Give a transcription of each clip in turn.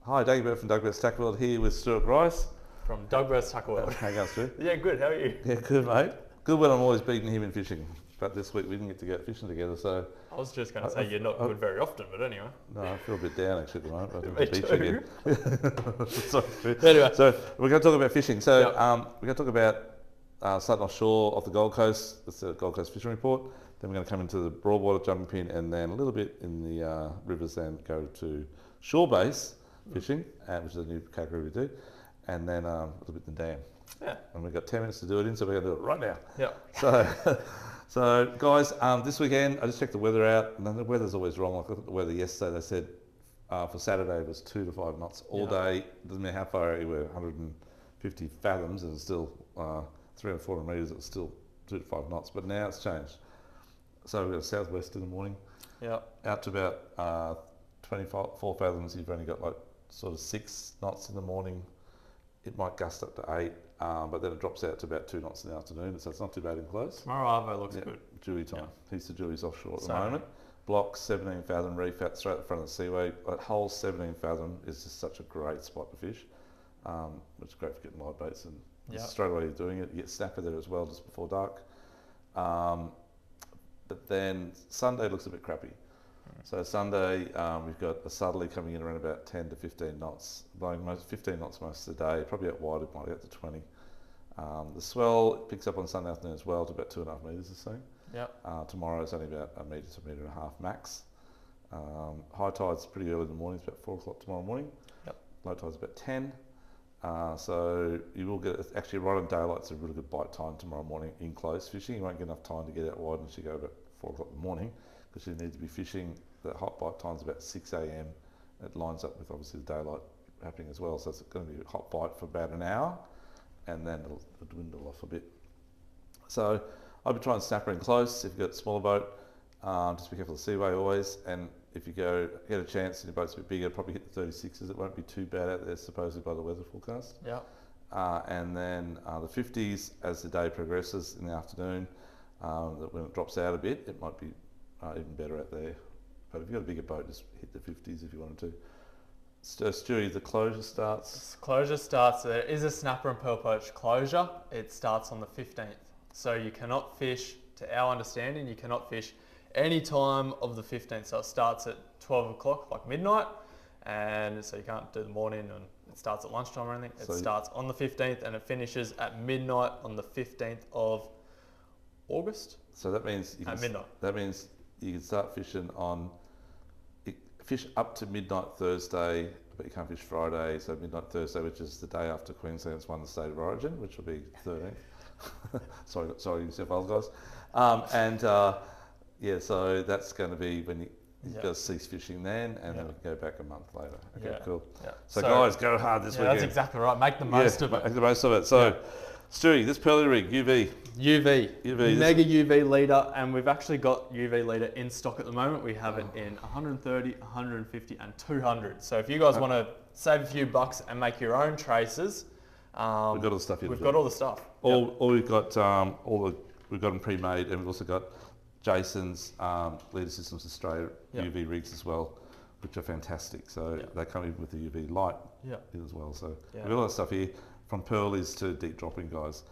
Hi, Dagobert from Dagbert's Tackle World here with Stuart Grice. From Dagbert's Tackle World. How you going, Stu? Yeah, good. How are you? Yeah, good, mate. Good when I'm always beating him in fishing. But this week we didn't get to go fishing together, so... I was just going to say you're not good very often, but anyway. No, I feel a bit down actually at the moment. I Me didn't beach too. again. Sorry. Anyway. So we're going to talk about fishing. So Yep. we're going to talk about starting offshore off the Gold Coast. That's the Gold Coast Fishing Report. Then we're going to come into the Broadwater jumping pin and then a little bit in the rivers and go to shore base fishing, which is a new category we do. And then a little bit in the dam. Yeah. And we've got 10 minutes to do it in, so we're going to do it right now. Yeah. So guys, this weekend, I just checked the weather out, and the weather's always wrong. Like I looked at the weather yesterday, they said for Saturday it was 2 to 5 knots all day. Doesn't matter how far out you were, 150 fathoms, and it's still 300 or 400 metres, it was still 2 to 5 knots, but now it's changed. So we've got a southwest in the morning, out to about 24 fathoms, you've only got like sort of 6 knots in the morning. It might gust up to 8, but then it drops out to about 2 knots in the afternoon, so it's not too bad in close. Tomorrow Arvo looks good. Dewey time. He's the Dewey's offshore at the Same. moment. Block 17 fathom reef out straight at the front of the seaway. That whole 17 fathom is just such a great spot to fish. It's great for getting live baits, and straight away you're doing it. You get snapper there as well just before dark. But then Sunday looks a bit crappy. So Sunday, we've got a southerly coming in around about 10 to 15 knots, blowing 15 knots most of the day, probably out wide, it might be out to 20. The swell picks up on Sunday afternoon as well to about 2.5 metres or so. Tomorrow is only about 1 metre to 1.5 metres max. High tide's pretty early in the morning, it's about 4 o'clock tomorrow morning. Low tide's about 10. So you will get, actually right on daylight, it's a really good bite time tomorrow morning in close fishing. You won't get enough time to get out wide unless you go about 4 o'clock in the morning, because you need to be fishing. The hot bite time's about 6 a.m. It lines up with obviously the daylight happening as well, so it's going to be a hot bite for about an hour, and then it'll dwindle off a bit. So I'll be trying snapper in close. If you've got a smaller boat, just be careful of the seaway always, and if you get a chance and your boat's a bit bigger, probably hit the 36s. It won't be too bad out there supposedly by the weather forecast. And then the 50s as the day progresses in the afternoon. When it drops out a bit, it might be even better out there. But if you've got a bigger boat, just hit the 50s if you wanted to. Stewie, the closure starts? There is a snapper and pearl poach closure. It starts on the 15th. So you cannot fish, to our understanding, you cannot fish any time of the 15th. So it starts at 12 o'clock, like midnight. And so you can't do the morning and it starts at lunchtime or anything. It starts on the 15th and it finishes at midnight on the 15th of August. So that means you can, at midnight. That means you can start fishing fish up to midnight Thursday, but you can't fish Friday. So midnight Thursday, which is the day after Queensland's won the State of Origin, which will be 13th. sorry, New South Wales guys. So that's going to be when you got to cease fishing then, and then we can go back a month later. Okay, cool. So guys, go hard this weekend. That's exactly right. Make the most of it. Make the most of it. So. Stewie, this pearly rig, UV, mega UV leader, and we've actually got UV leader in stock at the moment. We have it in 130, 150 and 200. So if you guys want to save a few bucks and make your own traces, we've got all the stuff here. We've got all the stuff. We've got we've got them pre-made, and we've also got Jason's Leader Systems Australia UV rigs as well, which are fantastic. So they come in with the UV light as well. So we've got all that stuff here. From pearlies to deep dropping, guys.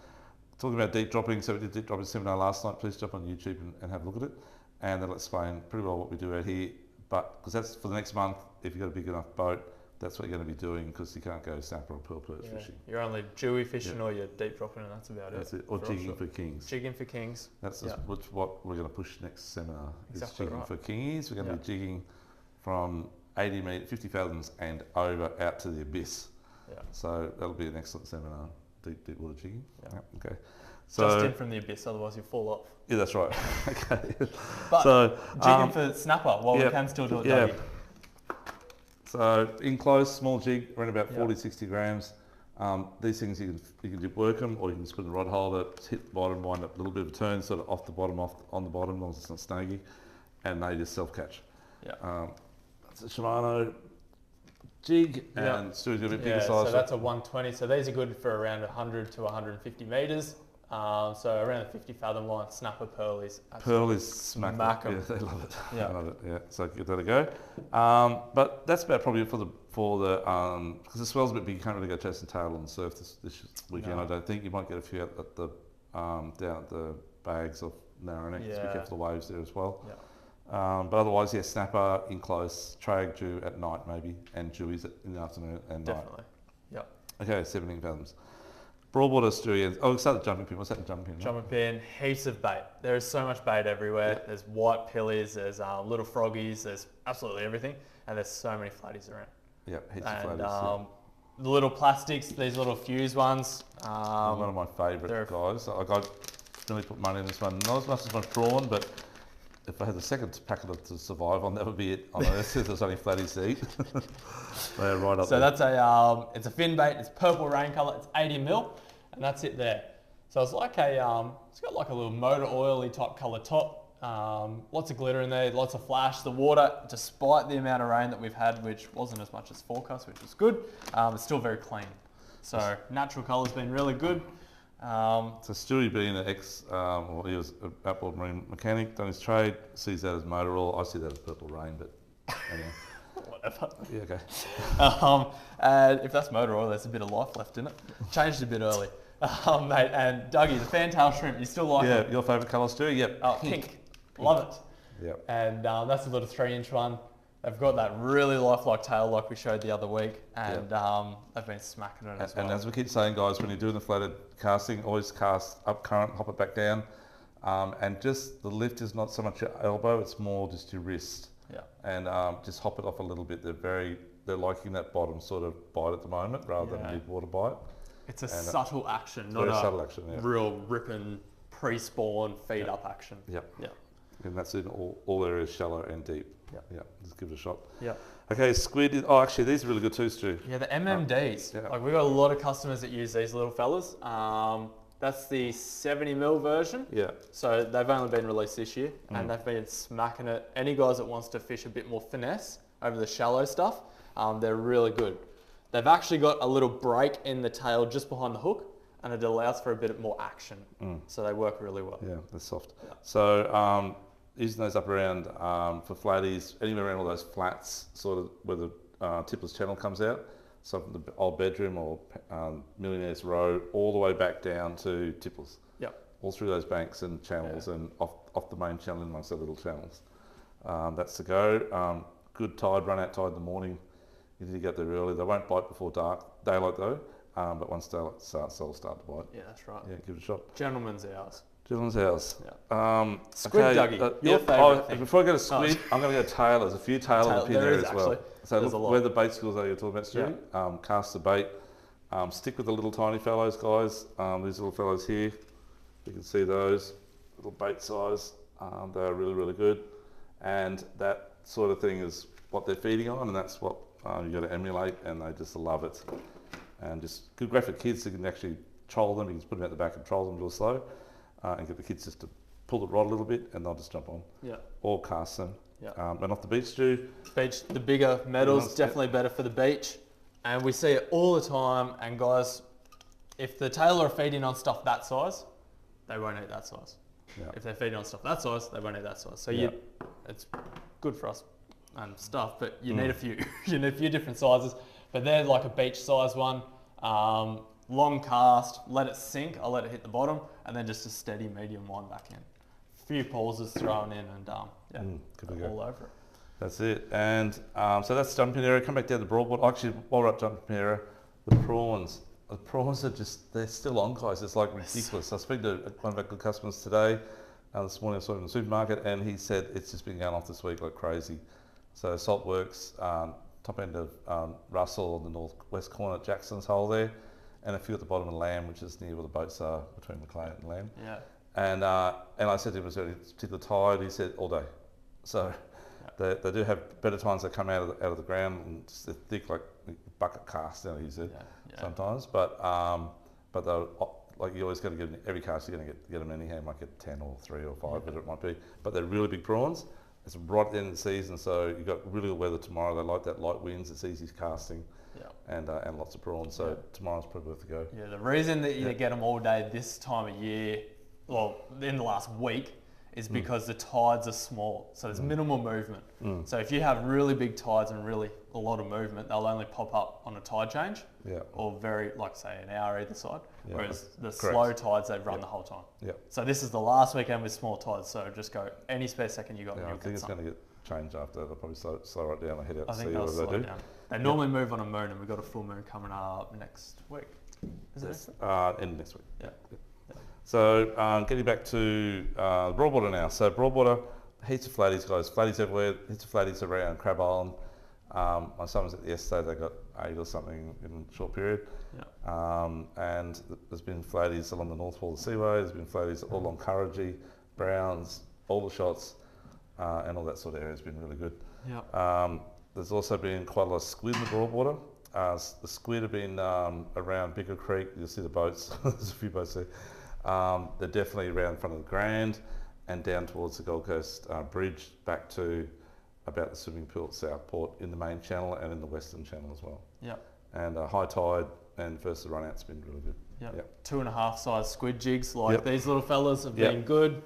Talking about deep dropping, so we did deep dropping seminar last night. Please jump on YouTube and have a look at it, and that'll explain pretty well what we do out here. But because that's for the next month, if you've got a big enough boat, that's what you're going to be doing, because you can't go snapper or pearl perch fishing. You're only dewy fishing or you're deep dropping, and that's about it. Or jigging for kings. Jigging for kings. That's what we're going to push next seminar. Exactly jigging for kingies. We're going to be jigging from 80 metres, 50 fathoms and over out to the abyss. So that'll be an excellent seminar, deep water jigging. Okay. So just in from the abyss, otherwise you'll fall off. Yeah, that's right. Okay. But so jigging for snapper while we can still do it. Yeah. So in close, small jig, around about 40, 60 grams. These things you can work them, or you can just put in a rod holder, hit the bottom, wind up a little bit of a turn, sort of off the bottom, on the bottom, as long as it's not snaggy, and they just self catch. That's a Shimano jig, and Stu's got a bit bigger size. So that's a 120. So these are good for around 100 to 150 metres. So around the 50 fathom line, snapper, pearlies. Pearlies smack 'em. 'em. Yeah, they love it. Yeah. They love it. Yeah, so give that a go. But that's about probably for the because the swell's a bit big. You can't really go chasing tail on the surf this weekend. No. I don't think you might get a few at the down at the bags of narrow neck. Just be careful of the waves there as well. Yeah. But otherwise, yeah, snapper in close, trag due at night maybe, and dewies in the afternoon and Definitely. Yep. night. Okay, 17 fathoms. Broadwater, estuary. Oh, we started jumping pin. What's that jumping pin? Jumping pin, heaps of bait. There is so much bait everywhere. Yeah. There's white pillies, there's little froggies, there's absolutely everything, and there's so many flatties around. Yeah, heaps of And flatties. the little plastics, these little fuse ones. One of my favourite guys. I got really put money in this one. Not as much as my prawn, but if I had the second packet to survive, I'll never be it on earth if there's only flatties to eat. They're right up So there. that's it's a fin bait. It's purple rain colour. It's 80 mil, and that's it there. So it's like it's got like a little motor oily type colour top. Lots of glitter in there, lots of flash. The water, despite the amount of rain that we've had, which wasn't as much as forecast, which was good, it's still very clean. So natural colour's been really good. So Stewie being an he was an outboard marine mechanic, done his trade, sees that as motor oil. I see that as purple rain, but anyway. Whatever. Yeah, okay. And if that's motor oil, there's a bit of life left in it. Changed a bit early. Mate, and Dougie, the fantail shrimp, you still like it? Yeah, your favourite colour, Stewie? Yep. Oh, pink. Love it. Yep. And that's a little 3-inch one. They've got that really lifelike tail like we showed the other week, and they've been smacking it as well. And as we keep saying, guys, when you're doing the flathead casting, always cast up current, hop it back down, and just the lift is not so much your elbow; it's more just your wrist. Yeah. And just hop it off a little bit. They're liking that bottom sort of bite at the moment, rather than mid water bite. It's a subtle action, not very a subtle action, yeah. real ripping pre-spawn feed up action. Yep. Yeah. And that's in all areas, shallow and deep. Yeah. Just give it a shot. Yeah. Okay, squid. Actually, these are really good too, Stu. Yeah, the MMDs. Yeah. Like we've got a lot of customers that use these little fellas. That's the 70 mil version. Yeah. So they've only been released this year, and they've been smacking it. Any guys that wants to fish a bit more finesse over the shallow stuff, they're really good. They've actually got a little break in the tail just behind the hook, and it allows for a bit more action. So they work really well. Yeah, they're soft. Yeah. So using those up around for flatties, anywhere around all those flats, sort of where the tipless channel comes out. So from the old bedroom or Millionaire's Row, all the way back down to tipless. Yep. All through those banks and channels and off the main channel in amongst the little channels. That's the go. Good tide, run out tide in the morning. You need to get there early. They won't bite before daylight though. But once daylight starts, they'll start to bite. Yeah, that's right. Yeah, give it a shot. Gentleman's hours. Gentleman's house. Yeah. Squid, okay, Dougie, your favourite thing. Before I go to squid, I'm going to go tail. There's a few tail on the pin there as well. Actually. So There's look a lot. where the bait schools are you're talking about, Stu. Cast the bait. Stick with the little tiny fellows, guys. These little fellows here, you can see those little bait size. They are really, really good, and that sort of thing is what they're feeding on, and that's what you got to emulate, and they just love it. And just good, great for kids who can actually troll them. You can just put them out the back and troll them real slow, and get the kids just to pull the rod a little bit, and they'll just jump on. Yeah. Or cast them. Yeah. And off the beach, Stu. Beach, the bigger metals, definitely better for the beach. And we see it all the time. And guys, if the tailor are feeding on stuff that size, they won't eat that size. Yeah. If they're feeding on stuff that size, they won't eat that size. So it's good for us and stuff, but you need a few. You need a few different sizes. But they're like a beach size one. Long cast, let it sink. I'll let it hit the bottom, and then just a steady medium wind back in. Few pauses thrown in, and all over it. That's it. And so that's jumping area. Come back down to Broadwater. Actually, while we're up jumping area, the prawns. The prawns are they're still on, guys. It's like ridiculous. I spoke to one of our good customers today. This morning I saw him in the supermarket, and he said it's just been going off this week like crazy. So Saltworks, top end of Russell on the northwest corner at Jackson's Hole there, and a few at the bottom of Lamb, which is near where the boats are between McLean and Lamb. Yeah. And I said to him, was there any particular tide? He said, all day. So they do have better times that come out of the ground, and just they're thick like bucket cast, he said, sometimes. But they're, like you always got to get every cast you're going to get them anyhow. You might get 10 or 3 or 5, whatever it might be. But they're really big prawns, It's right at the end of the season, so you've got really good weather tomorrow. They like that light winds. It's easy casting, and lots of prawns. So tomorrow's probably worth a go. Yeah, the reason that you get them all day this time of year, well, in the last week, is because the tides are small, so there's minimal movement. So if you have really big tides and really a lot of movement, they'll only pop up on a tide change, or very, like say, an hour either side. Whereas the slow tides, they run the whole time. So this is the last weekend with small tides, so just go any spare second you got. I think it's going to get changed after. They'll probably slow right down and head out I to think sea. they'll slow down. They normally move on a moon, and we've got a full moon coming up next week. Is it next week? End of next week. Yeah. So getting back to Broadwater now. So Broadwater, heaps of flatties, guys. Flatties everywhere. Heaps of flatties around Crab Island. My son was at the yesterday. They got 8 or something in a short period. And there's been flatties along the north wall of the seaway. There's been flatties all along Kurrajee, Browns, all the shots, and all that sort of area has been really good. There's also been quite a lot of squid in the Broadwater. The squid have been around Bigger Creek. You'll see the boats. There's a few boats there. They're definitely around in front of the Grand and down towards the Gold Coast Bridge back to about the swimming pool at Southport in the main channel and in the western channel as well. And high tide and first the run out's been really good. 2.5 size squid jigs like these little fellas have been good.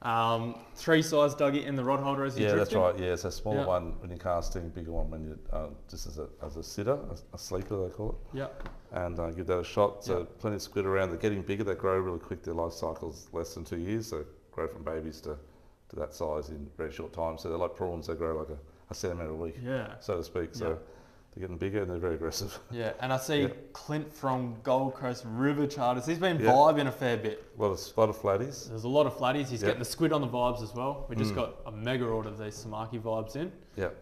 3 size Dougie in the rod holder as you drifting. That's right. Yeah, so smaller one when you're casting, bigger one when you're just as a sitter, a sleeper they call it. And give that a shot. So plenty of squid around. They're getting bigger. They grow really quick. Their life cycle's less than 2 years. So grow from babies to that size in very short time. So they're like prawns. They grow like a centimetre a week, so to speak. So they're getting bigger and they're very aggressive. And I see Clint from Gold Coast River Charters. He's been vibing a fair bit. A lot of flatties. There's a lot of flatties. He's getting the squid on the vibes as well. We just got a mega order of these Samaki vibes in.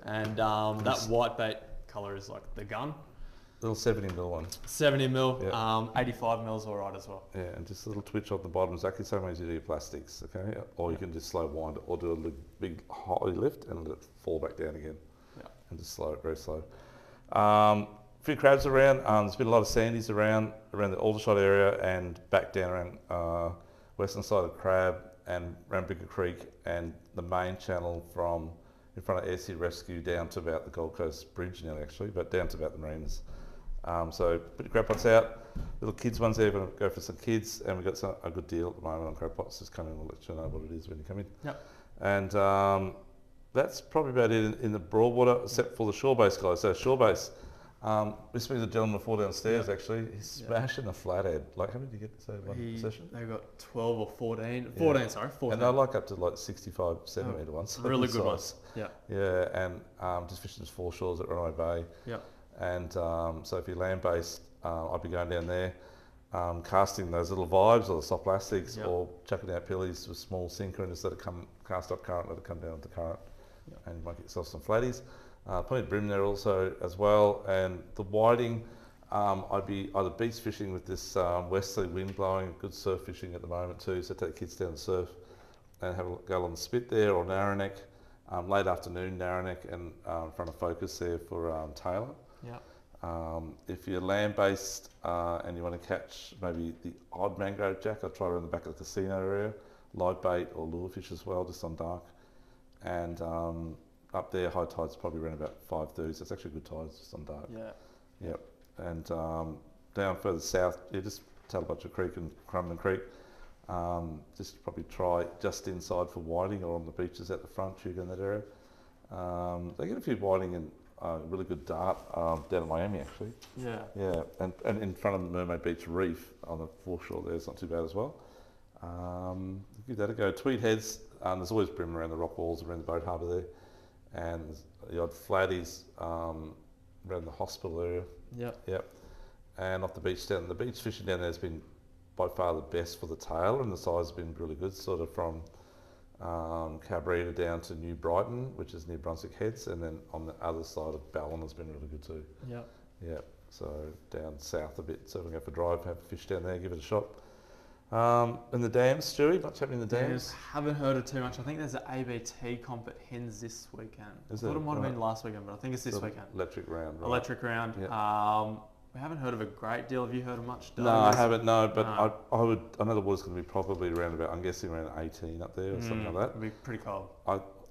And that white bait colour is like the gun. Little 70mm one. 70mm, 85mm all right as well. And just a little twitch on the bottom, exactly the same way as you do your plastics, okay? Or you can just slow wind it or do a big high lift and let it fall back down again. And just slow it, very slow. A few crabs around. There's been a lot of sandies around the Aldershot area and back down around western side of Crab and around Bigger Creek and the main channel from in front of Air Sea Rescue down to about the Gold Coast Bridge nearly actually, but down to about the marinas. So put your crab pots out. Little kids ones there, we're going to go for some kids, and we've got a good deal at the moment on crab pots. Just come in, we'll let you know what it is when you come in. And that's probably about it in the Broadwater, except for the shore-based guys. So shore-based, we speak to the gentleman before downstairs actually, he's smashing a flathead. Like how many did you get to say one session? They got 12 or 14, 14. And they're like up to like 65 centimetre ones. Really good ones. And just fishing 4 shores at Runaway Bay. And so if you're land-based, I'd be going down there, casting those little vibes or the soft plastics or chucking out pillies with a small sinker and just let it cast up current, let it come down with the current. And you might get yourself some flatties. Plenty of bream there also as well. And the whiting, I'd be either beach fishing with this westerly wind blowing, good surf fishing at the moment too, so take the kids down to surf and have a go on the spit there, or Narrowneck, late afternoon Narrowneck and in front of Focus there for Taylor. If you're land-based and you want to catch maybe the odd mangrove jack, I'll try around the back of the casino area, live bait or lure fish as well, just on dark. And up there, high tide's probably around about 5:30, so it's actually good tides just on dark. And down further south, just Talabutcha Creek and Crumlin Creek. Just probably try just inside for whiting or on the beaches at the front, shoot in that area. They get a few whiting and really good dart down in Miami actually. And in front of the Mermaid Beach Reef on the foreshore there, it's not too bad as well. Give that a go. Tweed Heads, there's always bream around the rock walls around the boat harbour there, and the odd flatties around the hospital area. And off the beach down, the beach fishing down there has been by far the best for the tail, and the size has been really good, sort of from Cabrita down to New Brighton, which is near Brunswick Heads, and then on the other side of Ballon has been really good too. So down south a bit, so we can go for a drive, have a fish down there, give it a shot. In the dams, Stewie, much happening in the dams? Haven't heard of too much. I think there's an ABT comp at Hens this weekend. I thought it might have been last weekend, but I think it's this weekend. Electric round, right? Electric round. We haven't heard of a great deal. Have you heard of much? No, I haven't, no, but no. I know the water's going to be probably around about, I'm guessing around 18 up there or something like that. It'll be pretty cold.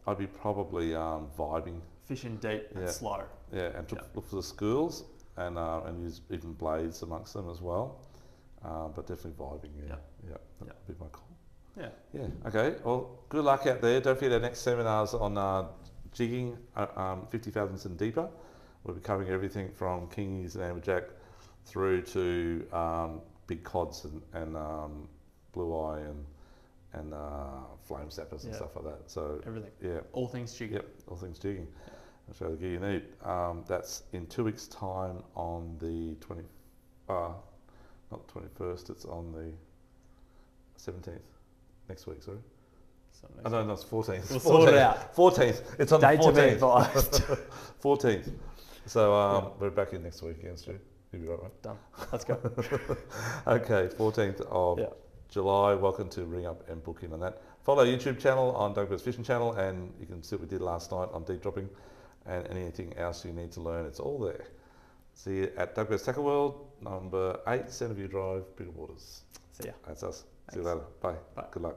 I'd be probably vibing. Fishing deep and Yeah. slow. Yeah, and to Yeah. look for the schools and use even blades amongst them as well. But definitely vibing. Yeah, Yeah. that'd be my call. Yeah. Yeah. Okay. Well, good luck out there. Don't forget our next seminars on jigging 50 fathoms and deeper. We'll be covering everything from kingies and amberjack through to big cods and blue eye and flame sappers and Yeah. stuff like that. So Everything. yeah. All things jigging. Yep, all things jigging. I'll show you the gear you need. That's in 2 weeks' time on the not 21st, it's on the 17th. Next week, sorry. No, it's 14th. We'll sort it out. 14th. It's on Date the to be 14th. advised. 14th. So Yeah. we're back in next week again, Stu. You'll be right, mate. Done. Let's go. Okay, 14th of Yeah. July. Welcome to ring up and book in on that. Follow our YouTube channel on Douglas Fishing Channel, and you can see what we did last night on deep dropping and anything else you need to learn. It's all there. See you at Douglas Tackle World, number 8, Centerview Drive, Bigger Waters. See ya. That's us. See you Thanks. later. Bye. Bye. Good luck.